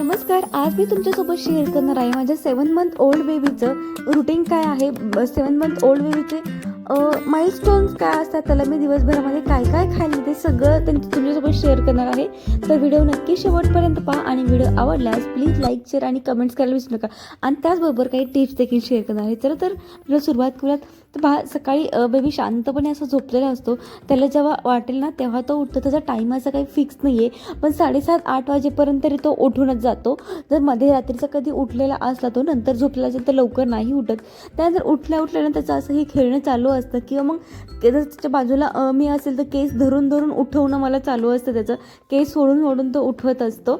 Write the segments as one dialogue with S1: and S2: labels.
S1: नमस्कार. आज मी तुमच्यासोबत शेअर करणार आहे माझ्या 7 मंथ ओल्ड बेबीचं रुटीन काय आहे. 7 मंथ ओल्ड बेबीचे माइलस्टोन्स काय असतात, त्याला मी दिवसभरामध्ये काय काय खाल्ले ते सगळं तुमच्यासोबत शेअर करणार आहे. तर व्हिडिओ नक्की शेवटपर्यंत पहा आणि व्हिडिओ आवडल्यास प्लीज लाईक, शेअर आणि कमेंट्स करायला विसरू नका. आणि त्याचबरोबर काही टिप्स देखील शेअर करणार आहे. तर व्हिडिओ सुरुवात करूयात. तर सकाळी बेबी शांतपणे असं झोपलेला असतो. त्याला जेव्हा वाटेल ना तेव्हा तो उठतो. त्याचा टाईम असा काही फिक्स नाही आहे, पण 7:30-8 वाजेपर्यंत तरी तो उठूनच जातो. जर मध्ये रात्रीचा कधी उठलेला असला, तो नंतर झोपलेला असेल तर लवकर नाही उठत. त्यानंतर उठल्यानं त्याचं असं हे खेळणं चालू असतं, किंवा मग जर त्याच्या बाजूला मी असेल तर केस धरून उठवणं मला चालू असतं. त्याचं केस सोडून तो उठवत असतो.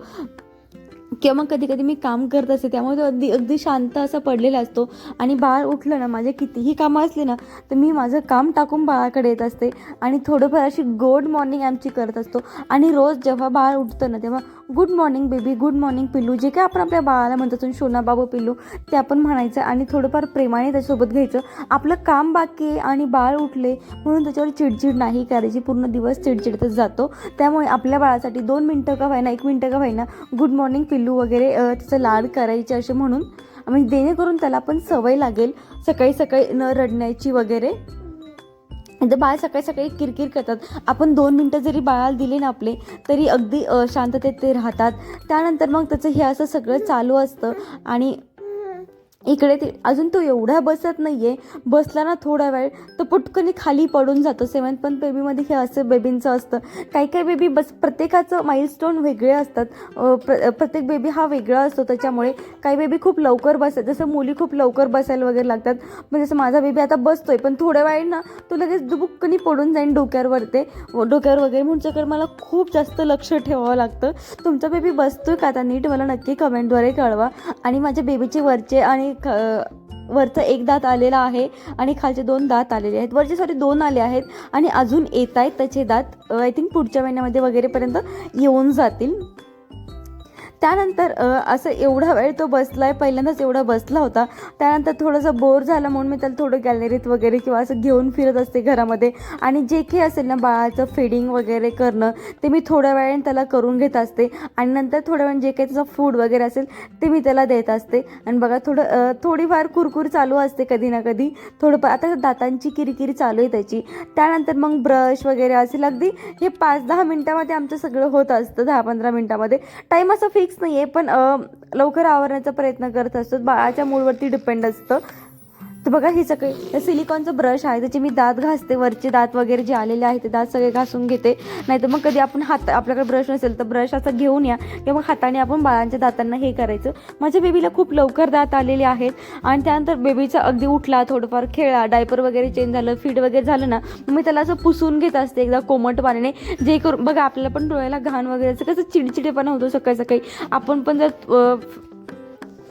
S1: किंवा मग कधी कधी मी काम करत असते, त्यामुळे तो अगदी शांत असा पडलेला असतो. आणि बाळ उठलं ना, माझे कितीही कामं असली ना, तर मी माझं काम टाकून बाळाकडे येत असते आणि थोडंफार अशी गुड मॉर्निंग आमची करत असतो. आणि रोज जेव्हा बाळ उठतं ना, तेव्हा good morning baby, good morning पिल्लू, जे काय आपण आपल्या बाळाला म्हणतो शोना बाबू पिल्लू, ते आपण म्हणायचं आणि थोडंफार प्रेमाने त्याच्यासोबत घ्यायचं. आपलं काम बाकी आहे आणि बाळ उठले म्हणून त्याच्यावर चिडचिड नाही करायची. पूर्ण दिवस चिडचिडतच जातो. त्यामुळे आपल्या बाळासाठी 2 मिनटं का व्हायना, 1 मिनटं का व्हायना, गुड मॉर्निंग पिल्लू वगैरे त्याचं लाड करायचे असे म्हणून, म्हणजे जेणेकरून त्याला पण सवय लागेल सकाळी न रडण्याची वगैरे. तर बाळ सकाळी किरकिर करतात. आपण 2 मिनटं जरी बाळाला दिले ना आपले, तरी अगदी शांततेत ते राहतात. त्यानंतर मग त्याचं हे असं सगळं चालू असतं. आणि इकडे ते अजून तो एवढा बसत नाही आहे. बसला ना थोडा वेळ तर पटकन खाली पडून जातो. 7 मंथ बेबीमध्ये हे असं बेबींचं असतं. काही बेबी प्रत्येकाचं माइलस्टोन वेगळे असतात. प्रत्येक बेबी हा वेगळा असतो. त्याच्यामुळे काही बेबी खूप लवकर बसतात, जसं मुली खूप लवकर बसायला वगैरे लागतात. म्हणजे जसं माझा बेबी आता बसतोय, पण थोड्या वेळ ना तो लगेच दुबुक्कनी पडून जाईन डोक्यावर वगैरे. म्हणून मला खूप जास्त लक्ष ठेवावं लागतं. तुमचा बेबी बसतोय का आता नीट, मला नक्की कमेंटद्वारे कळवा. आणि माझ्या बेबीचे वरचे आणि वरचा 1 दात आलेला आहे आणि खालचे 2 दात आलेले आहेत. वरचे 2 आले आहेत आणि अजून येत आहेत त्याचे दात. आय थिंक पुढच्या महिन्यामध्ये वगैरेपर्यंत येऊन जातील. त्यानंतर असं एवढा वेळ तो बसलाय, पहिल्यांदाच एवढा बसला होता. त्यानंतर थोडंसं बोर झालं म्हणून मी त्याला थोडं गॅलरीत वगैरे किंवा असं घेऊन फिरत असते घरामध्ये. आणि जे काही असेल ना बाळाचं फीडिंग वगैरे करणं, ते मी थोड्या वेळाने त्याला करून घेत असते. आणि नंतर थोड्या वेळाने जे काही त्याचं फूड वगैरे असेल ते मी त्याला देत असते. आणि बघा थोडीफार कुरकुर चालू असते कधी ना कधी. थोडंफार आता दातांची किरकिरी चालू आहे त्याची. त्यानंतर मग ब्रश वगैरे असेल. अगदी हे 5-10 मिनटामध्ये आमचं सगळं होत असतं. 10-15 मिनटामध्ये. टाईम असं फिक्स नाही आहे, पण लवकर आवरण्याचा प्रयत्न करत असतो. बाळाच्या मूडवरती डिपेंड असतं. तर बघा ही सगळी सिलिकॉनचं ब्रश आहे, त्याचे मी दात घासते. वरचे दात वगैरे जे आलेले आहेत ते दात सगळे घासून घेते. नाहीतर मग कधी आपण आपल्याकडे ब्रश नसेल तर ब्रश असं घेऊन या, किंवा मग हाताने आपण बाळांच्या दातांना हे करायचं. माझ्या बेबीला खूप लवकर दात आलेले आहेत. आणि त्यानंतर बेबीचा अगदी उठला, थोडंफार खेळला, डायपर वगैरे चेंज झालं, फीड वगैरे झालं ना, मी त्याला असं पुसून घेत असते एकदा कोमट पाण्याने. जे करून बघा आपल्याला पण डोळ्याला घाण वगैरे असं कसं चिडचिडेपणा होतो सकाळी. आपण पण जर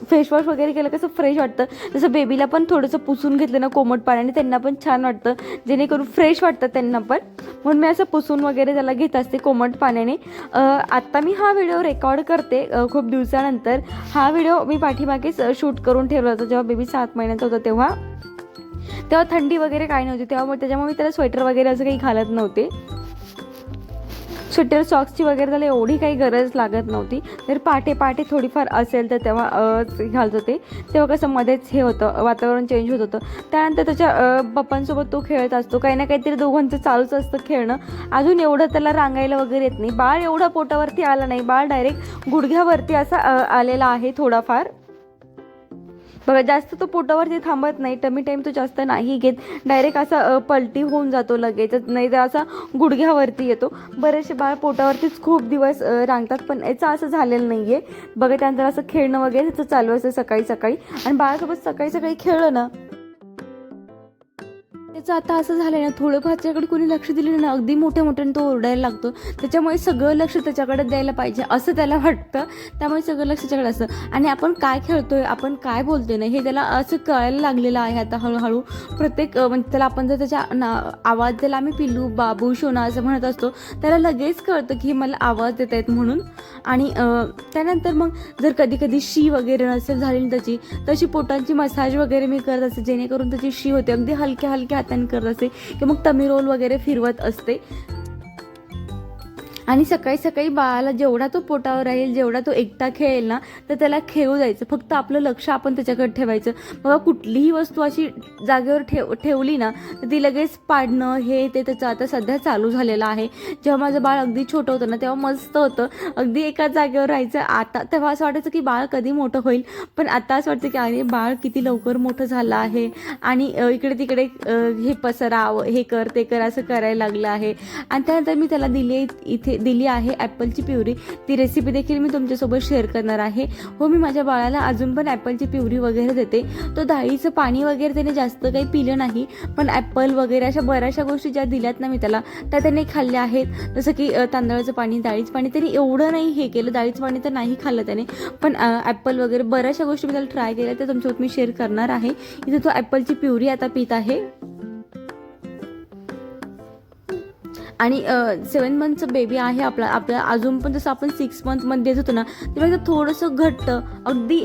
S1: फेसवॉश वगैरे केलं कसं फ्रेश वाटतं, तसं बेबीला पण थोडंसं पुसून घेतलं ना कोमट पाण्याने, त्यांना पण छान वाटतं, जेणेकरून फ्रेश वाटतं त्यांना पण. म्हणून मी असं पुसून वगैरे त्याला घेत असते कोमट पाण्याने. आत्ता मी हा व्हिडिओ रेकॉर्ड करते खूप दिवसानंतर. हा व्हिडिओ मी पाठीमागेच शूट करून ठेवला होता, जेव्हा बेबी 7 महिन्याचा होता तेव्हा थंडी वगैरे काही नव्हती. त्याच्यामुळे मी त्याला स्वेटर वगैरे असं काही घालत नव्हते. स्वेटर सॉक्सची वगैरे त्याला एवढी काही गरज लागत नव्हती. तर पाटे थोडीफार असेल तर तेव्हा घालत होते. तेव्हा कसं मध्येच हे होतं, वातावरण चेंज होत होतं. त्यानंतर त्याच्या पप्पांसोबत तो खेळत असतो. काही ना काहीतरी दोघांचं चालूच असतं खेळणं. अजून एवढं त्याला रांगायला वगैरे येत नाही. बाळ एवढा पोटावरती आला नाही. बाळ डायरेक्ट गुडघ्यावरती असा आलेला आहे थोडाफार. बघा जास्त तो पोटावरती थांबत नाही. टमी टाईम तो जास्त नाही घेत. डायरेक्ट असा पलटी होऊन जातो लगेच, नाही तर असा गुडघ्यावरती येतो. बरेचसे बाळ पोटावरतीच खूप दिवस रांगतात, पण याचं असं झालेलं नाही आहे. बघा त्यानंतर असं खेळणं वगैरे त्याचं चालू असतं सकाळी. आणि बाळासोबत सकाळी खेळलं ना, त्याचं आता असं झालं ना, थोडंफार त्याच्याकडे कोणी लक्ष दिलं ना, अगदी मोठ्याने तो ओरडायला लागतो. त्याच्यामुळे सगळं लक्ष त्याच्याकडे द्यायला पाहिजे असं त्याला वाटतं. त्यामुळे सगळं लक्ष त्याच्याकडे असतं. आणि आपण काय खेळतोय, आपण काय बोलतोय ना, हे त्याला असं कळायला लागलेलं आहे आता हळूहळू. प्रत्येक म्हणजे त्याला आपण जर त्याच्या आवाज द्यायला आम्ही पिल्लू, बाबू, शोना असं म्हणत असतो, त्याला लगेच कळतं की मला आवाज देत आहेत म्हणून. आणि त्यानंतर मग जर कधी शी वगैरे नसेल झाली त्याची, तशी पोटांची मसाज वगैरे मी करत असते, जेणेकरून त्याची शी होते. अगदी हलक्या हाताने करत असते, किंवा मग टमी रोल वगैरे फिरवत असते. आणि सकाळी सकाळी बाळाला जेवढा तो पोटावर राहील, जेवढा तो एकटा खेळेल ना, तर त्याला खेळू द्यायचं. फक्त आपलं लक्ष आपण त्याच्याकडे ठेवायचं. बघा कुठलीही वस्तू अशी जागेवर ठेवली ना, तर ती लगेच पाडणं हे ते त्याचं आता सध्या चालू झालेलं आहे. जेव्हा माझं बाळ अगदी छोटं होतं ना, तेव्हा मस्त होतं, अगदी एकाच जागेवर राहायचं. आता तेव्हा असं वाटायचं की बाळ कधी मोठं होईल, पण आता असं वाटतं की अरे बाळ किती लवकर मोठं झालं आहे आणि इकडे तिकडे हे पसरा, हे कर ते कर असं करायला लागलं आहे. आणि त्यानंतर मी त्याला इथे दिली आहे ॲपलची प्युरी. ती रेसिपी देखील मी तुमच्यासोबत शेअर करणार आहे. हो, मी माझ्या बाळाला अजून पण ॲपलची प्युरी वगैरे देते. तो डाळीचं पाणी वगैरे त्याने जास्त काही पिलं नाही, पण ॲपल वगैरे अशा बऱ्याचशा गोष्टी ज्या दिल्यात ना मी त्याला, त्या त्याने खाल्ल्या आहेत. जसं की तांदळाचं पाणी, डाळीचं पाणी त्याने एवढं नाही हे केलं, डाळीचं पाणी तर नाही खाल्लं त्याने, पण ॲपल वगैरे बऱ्याचशा गोष्टी मी त्याला ट्राय केल्या, त्या तुमच्यासोबत मी शेअर करणार आहे. इथे तो ॲपलची प्युरी आता पित आहे. आणि 7 मंथचं बेबी आहे आपला अजून पण जसं आपण 6 मंथमध्ये देत होतो ना, तेव्हा थोडंसं घट्ट, अगदी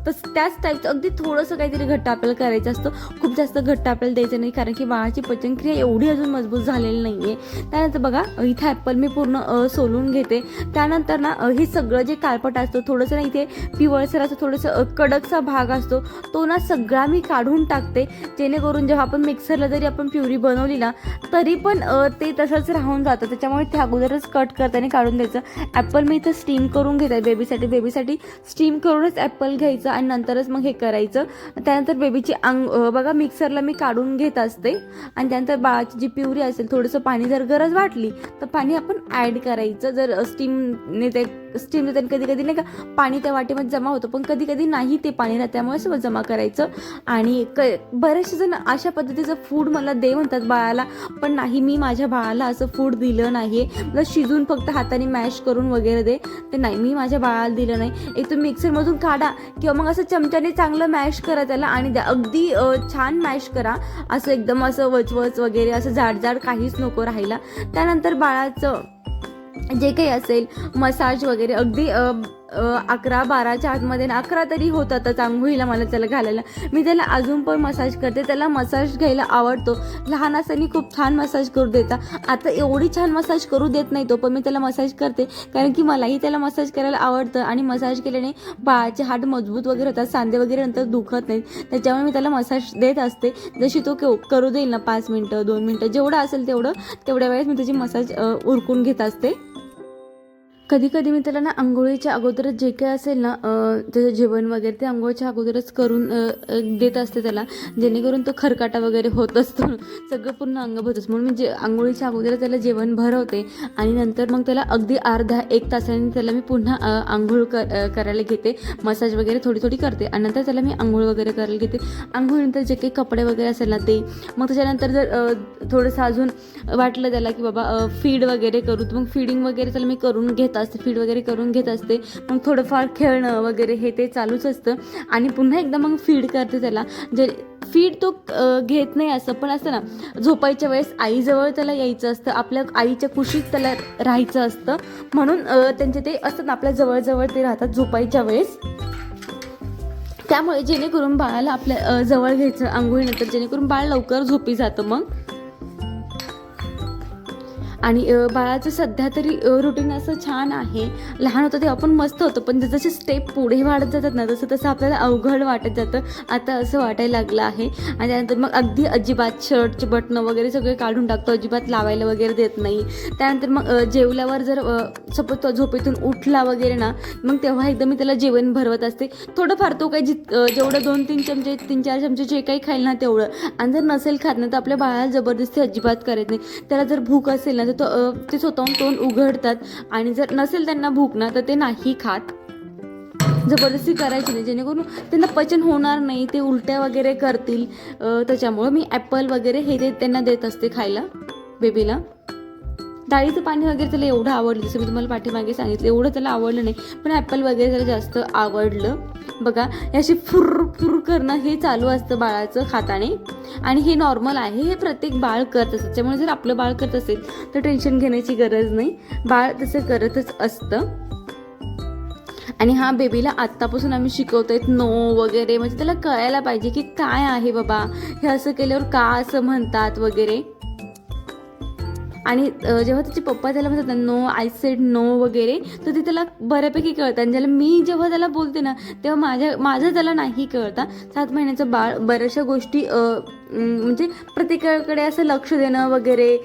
S1: त्याच टाईपचं अगदी थोडंसं काहीतरी घट्ट आपल्याला करायचं असतं. खूप जास्त घट्ट आपल्याला द्यायचं नाही, कारण की बाळाची पचनक्रिया एवढी अजून मजबूत झालेली नाही आहे. त्यानंतर बघा इथे ॲपल मी पूर्ण सोलून घेते. त्यानंतर ना हे सगळं जे काळपट असतं, थोडंसं ना इथे पिवळसर असं थोडंसं कडकसा भाग असतो, तो ना सगळा मी काढून टाकते, जेणेकरून जेव्हा आपण मिक्सरला जरी आपण प्युरी बनवली ना, तरी पण ते तसंच राहून जातं. त्याच्यामुळे ते अगोदरच कट करताना काढून द्यायचं. ॲपल मी इथं स्टीम करून घेत आहे बेबीसाठी स्टीम करूनच ॲपल घ्यायचं आणि नंतरच मग हे करायचं. त्यानंतर बेबीची बघा मिक्सरला मी काढून घेत असते. आणि त्यानंतर बाळाची जी प्युरी असेल, थोडंसं पाणी जर गरज वाटली तर पाणी आपण ॲड करायचं. जर स्टीम देताना कधी कधी नाही का पाणी त्या वाटेमध्ये जमा होतं, पण कधी कधी नाही ते पाणी राहतं, त्यामुळे सगळं जमा करायचं. आणि बरेचसे जण अशा पद्धतीचं फूड मला दे म्हणतात बाळाला, पण नाही, मी माझ्या बाळाला असं फूड दिलं नाही आहे. मला शिजून फक्त हाताने मॅश करून वगैरे दे, ते नाही, मी माझ्या बाळाला दिलं नाही. एक तुम्ही मिक्सरमधून काढा किंवा मग असं चमच्याने चांगलं मॅश करा त्याला आणि द्या, अगदी छान मॅश करा, असं एकदम असं वचवच वगैरे असं जाड काहीच नको राहायला. त्यानंतर बाळाचं जे काही असेल मसाज वगैरे अगदी 11-12च्या आतमध्ये ना, 11 तरी होतातच आंघोळीला मला त्याला घालायला. मी त्याला अजून पण मसाज करते. त्याला मसाज घ्यायला आवडतो. लहान असताना खूप छान मसाज करू देता, आता एवढी छान मसाज करू देत नाही तो, पण मी त्याला मसाज करते कारण की मलाही त्याला मसाज करायला आवडतं. आणि मसाज केल्याने बाळाचे हाड मजबूत वगैरे होतात, सांधे वगैरे नंतर दुखत नाहीत. त्याच्यामुळे मी त्याला मसाज देत असते. जशी तो करू देईल ना, 5 मिनटं 2 मिनटं जेवढं असेल तेवढ्या वेळेस मी त्याची मसाज उरकून घेत असते. कधी कधी मी त्याला ना आंघोळीच्या अगोदरच जे काही असेल ना त्याचं जेवण वगैरे ते आंघोळीच्या अगोदरच करून देत असते त्याला, जेणेकरून तो खरकाटा वगैरे होत असतो, सगळं पूर्ण अंग भरत असतं. म्हणून मी आंघोळीच्या अगोदर त्याला जेवण भरवते आणि नंतर मग त्याला अगदी अर्धा 1 तासाने त्याला मी पुन्हा आंघोळ करायला घेते, मसाज वगैरे थोडी करते आणि नंतर त्याला मी आंघोळ वगैरे करायला घेते. आंघोळीनंतर जे काही कपडे वगैरे असेल ना ते, मग त्याच्यानंतर जर थोडंसं अजून वाटलं त्याला की बाबा फीड वगैरे करू, तर मग फीडिंग वगैरे त्याला मी करून घेत असते, फीड वगैरे करून घेत असते. मग थोडंफार खेळणं वगैरे हे ते चालूच असतं आणि पुन्हा एकदा मग फीड करते त्याला. जे फीड तो घेत नाही असं पण असतं ना, झोपायच्या वेळेस आईजवळ त्याला यायचं असतं, आपल्या आईच्या कुशीत त्याला राहायचं असतं, म्हणून त्यांचे ते असतं ना आपल्या जवळ ते राहतात झोपायच्या वेळेस. त्यामुळे जेणेकरून बाळाला आपल्या जवळ घ्यायचं आंघोळीनंतर, जेणेकरून बाळ लवकर झोपी जातं. मग आणि बाळाचं सध्या तरी रुटीन असं छान आहे. लहान होतं तेव्हा पण मस्त होतं, पण जसे स्टेप पुढे वाढत जातात ना, तसं आपल्याला अवघड वाटत जातं. आता असं वाटायला लागलं आहे. आणि त्यानंतर मग अगदी अजिबात शर्टचे बटणं वगैरे सगळे काढून टाकतो, अजिबात लावायला वगैरे देत नाही. त्यानंतर मग जेवल्यावर जर सपोज तो झोपेतून उठला वगैरे ना, मग तेव्हा एकदा मी त्याला जेवण भरवत असते. थोडंफार तो काही जेवढं 2-3 चमचे 3-4 चमचे जे काही खाईल ना तेवढं. आणि जर नसेल खात ना, तर आपल्या बाळाला जबरदस्ती अजिबात करत नाही. त्याला जर भूक असेल ना तर ते स्वतःहून तोंड उघडतात, आणि जर नसेल त्यांना भूक ना तर ते नाही खात. जबरदस्ती करायची नाही, जेणेकरून त्यांना पचन होणार नाही, ते उलट्या वगैरे करतील. त्याच्यामुळं मी ॲपल वगैरे हे त्यांना देत असते खायला बेबीला. डाळीचं पाणी वगैरे त्याला एवढं आवडलं, जसं मी तुम्हाला पाठीमागे सांगितलं एवढं त्याला आवडलं नाही, पण ॲपल वगैरे त्याला जास्त आवडलं. बघा अशी फुर करणं हे चालू असतं बाळाचं खाताने, आणि हे नॉर्मल आहे, हे प्रत्येक बाळ करत असतं. त्याच्यामुळे जर आपलं बाळ करत असेल तर टेन्शन घेण्याची गरज नाही, बाळ तसं करतच असतं. आणि हा बेबीला आत्तापासून आम्ही शिकवतोय नो वगैरे, म्हणजे त्याला कळायला पाहिजे की काय आहे बाबा, हे असं केल्यावर का असं म्हणतात वगैरे. आणि जेव्हा त्याचे पप्पा त्याला म्हणतात ना नो आय सेड नो वगैरे, तर ते त्याला बऱ्यापैकी कळतं. आणि ज्याला मी जेव्हा त्याला बोलते ना तेव्हा माझं त्याला नाही कळतं. 7 महिन्याचं बाळ बऱ्याचशा गोष्टी म्हणजे प्रत्येकाकडे असं लक्ष देणं वगैरे,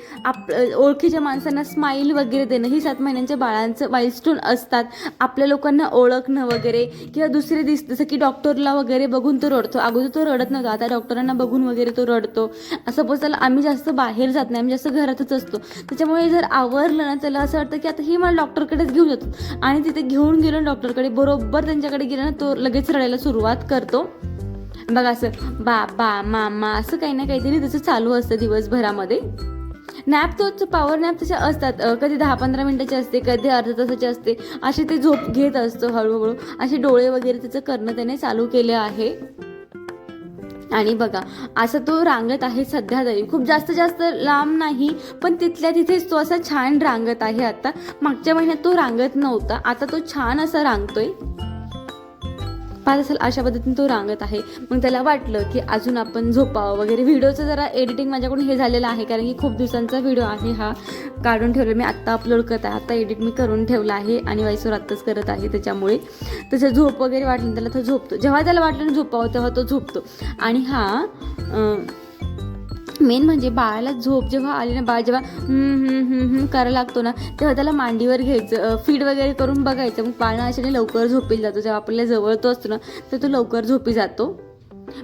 S1: ओळखीच्या माणसांना स्माईल वगैरे देणं, ही 7 महिन्यांच्या बाळांचं माइलस्टोन असतात. आपल्या लोकांना ओळखणं वगैरे, किंवा दुसरे जसं की डॉक्टरला वगैरे बघून तो रडतो. अगोदर तो रडत नव्हता, आता डॉक्टरांना बघून वगैरे तो रडतो. सपोज त्याला आम्ही जास्त बाहेर जात नाही, आम्ही जास्त घरातच असतो. त्याच्यामुळे जर आवरलं ना त्याला असं वाटतं की आता हे मला डॉक्टरकडेच घेऊन जातो. आणि तिथे घेऊन गेलो डॉक्टरकडे, बरोबर त्यांच्याकडे गेलं ना तो लगेच रडायला सुरुवात करतो. बघा असं बाबा मामा असं काही ना काहीतरी त्याचं चालू असतं दिवसभरामध्ये. नॅप तो पॉवर नॅप तशा असतात, कधी 10-15 मिनिटाचे असते, कधी अर्ध्या तासाचे असते. असे ते झोप घेत असतो हळूहळू. असे डोळे वगैरे त्याचं करणं त्याने चालू केले आहे. आणि बघा असं तो रांगत आहे सध्या तरी, खूप जास्त लांब नाही, पण तिथल्या तिथेच तो असा छान रांगत आहे. आता मागच्या महिन्यात तो रांगत नव्हता, आता तो छान असा रांगतोय. पाच असेल अशा पद्धतीने तो रांगत आहे. मग त्याला वाटलं की अजून आपण झोपावं वगैरे. व्हिडिओचं जरा एडिटिंग माझ्याकडून हे झालेलं आहे, कारण की खूप दिवसांचा व्हिडिओ आहे हा, काढून ठेवला मी, आत्ता अपलोड करत आहे, आता एडिट मी करून ठेवला आहे आणि वाईसवर आत्ताच करत आहे. त्याच्यामुळे त्याचं झोप वगैरे वाटलं त्याला तो झोपतो. जेव्हा त्याला वाटलं ना झोपावं तेव्हा तो झोपतो. आणि हा मेन म्हणजे बाळाला झोप जेव्हा आली ना, बाळ जेव्हा करायला लागतो ना तेव्हा त्याला मांडीवर घ्यायचं, फीड वगैरे करून बघायचं. मग बाळ अशाने लवकर झोपी जातो. जेव्हा आपल्या जवळ तो असतो ना तर तो लवकर झोपी जातो.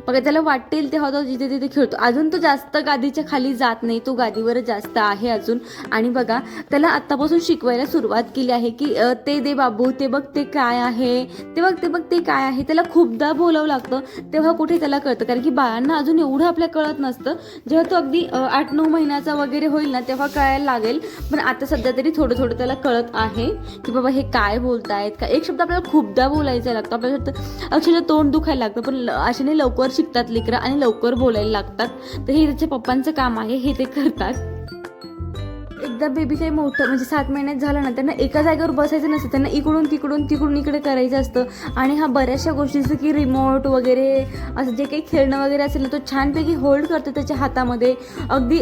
S1: बघा त्याला वाटेल तेव्हा तो जिथे तिथे खेळतो. अजून तो जास्त गादीच्या खाली जात नाही, तो गादीवरच जास्त आहे अजून. आणि बघा त्याला आत्तापासून शिकवायला सुरुवात केली आहे की ते दे बाबू, ते बघ ते काय आहे, ते बघ ते काय आहे. त्याला खूपदा बोलावं लागतं तेव्हा कुठे त्याला कळतं, कारण की बाळांना अजून एवढं आपल्या कळत नसतं. जेव्हा तो अगदी 8-9 महिन्याचा वगैरे होईल ना तेव्हा कळायला लागेल. पण आता सध्या तरी थोडं त्याला कळत आहे की बाबा हे काय बोलतायत का. एक शब्द आपल्याला खूपदा बोलायचा लागतो, आपल्याला अक्षरशः तोंड दुखायला लागतं, पण अशाने लवकर शिकतात लेकरं आणि लवकर बोलायला लागतात. तर हे त्याच्या पप्पांचं काम आहे, हे ते करतात. एकदा बेबी काही मोठं म्हणजे 7 महिन्यात झालं ना त्यांना एका जागेवर बसायचं नसतं, त्यांना इकडून इकडे करायचं असतं. आणि हा बऱ्याचशा गोष्टी जसं की रिमोट वगैरे असं जे काही खेळणं वगैरे असेल ना तो छानपैकी होल्ड करतो त्याच्या हातामध्ये. अगदी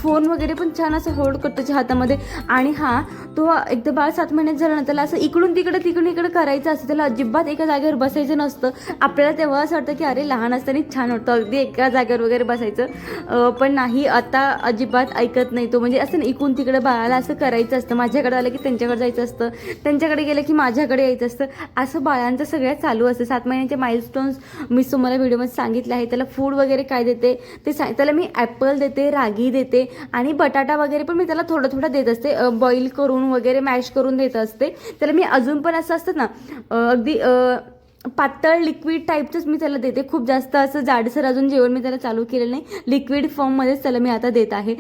S1: फोन वगैरे पण छान असं होल्ड करतो त्याच्या हातामध्ये. आणि हा तो एकदा बाळ 7 महिन्यात झालं ना त्याला असं इकडून इकडे करायचं असतं, त्याला अजिबात एका जागेवर बसायचं नसतं. आपल्याला तेव्हा असं वाटतं की अरे लहान असताना छान होतं अगदी एका जागेवर वगैरे बसायचं, पण नाही, आता अजिबात ऐकत नाही तो. म्हणजे असं ना इकडून तिकडे बाळाला असं करायचं असतं, माझ्याकडे आलं की त्यांच्याकडे जायचं असतं, त्यांच्याकडे गेलं की माझ्याकडे यायचं असतं. असं बाळांचं सगळ्यात चालू असतं. 7 महिन्याचे माइलस्टोन्स मी तुम्हाला व्हिडिओमध्ये सांगितले आहे. त्याला फूड वगैरे काय देते ते त्याला मी ॲपल देते, रागी देते आणि बटाटा वगैरे पण मी त्याला थोडं देत असते, बॉईल करून वगैरे मॅश करून देत असते. त्याला मी अजून पण असं असतं ना अगदी पातळ लिक्विड टाईपचंच मी त्याला देते. खूप जास्त असं जाडसर अजून जेवण मी त्याला चालू केलेलं नाही, लिक्विड फॉर्ममध्येच त्याला मी आता देत आहे.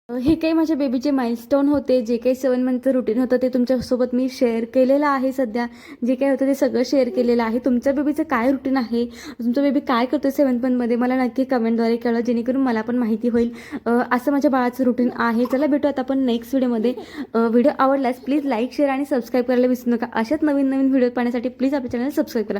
S1: हे काही माझ्या बेबीचे माइलस्टोन होते, जे काही 7 मंथचं रुटीन होतं ते तुमच्यासोबत मी शेअर केलेलं आहे. सध्या जे काही होतं ते सगळं शेअर केलेलं आहे. तुमच्या बेबीचं काय रुटीन आहे, तुमचा बेबी काय करतो 7 मंथमध्ये मला नक्की कमेंटद्वारे कळवा, जेणेकरून मला पण माहिती होईल. असं माझ्या बाळाचं रुटीन आहे. चला भेटू आता आपण नेक्स्ट व्हिडिओमध्ये. व्हिडिओ आवडल्यास प्लीज लाईक, शेअर आणि सबस्क्राईब करायला विसरू नका. अशाच नवीन व्हिडिओ पाहण्यासाठी प्लीज आपल्या चॅनल सबस्क्राईब करा.